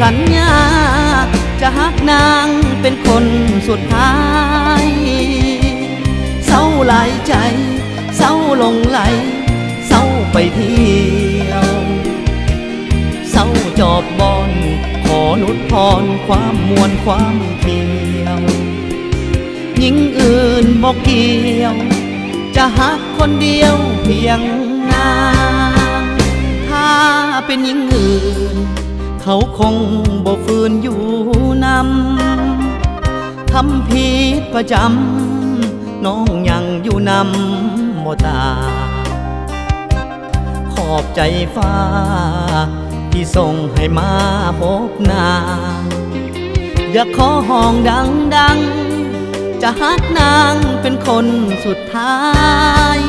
สัญญาจะฮักนางเป็นคนสุดท้ายเศร้าหลายใจเศร้าหลงไหลเศร้าไปเที่ยวเศร้าจอบบอนขอนุดพรความมวลความเที่ยวหญิงอื่นบอกเกี่ยวจะฮักคนเดียวเพียงนางถ้าเป็นหญิงอื่นเขาคงบ่ฝืนอยู่นำทำผิดประจำน้องยังอยู่นำบ่ตาขอบใจฟ้าที่ส่งให้มาพบนางอยากขอห้องดังๆจะฮักนางเป็นคนสุดท้าย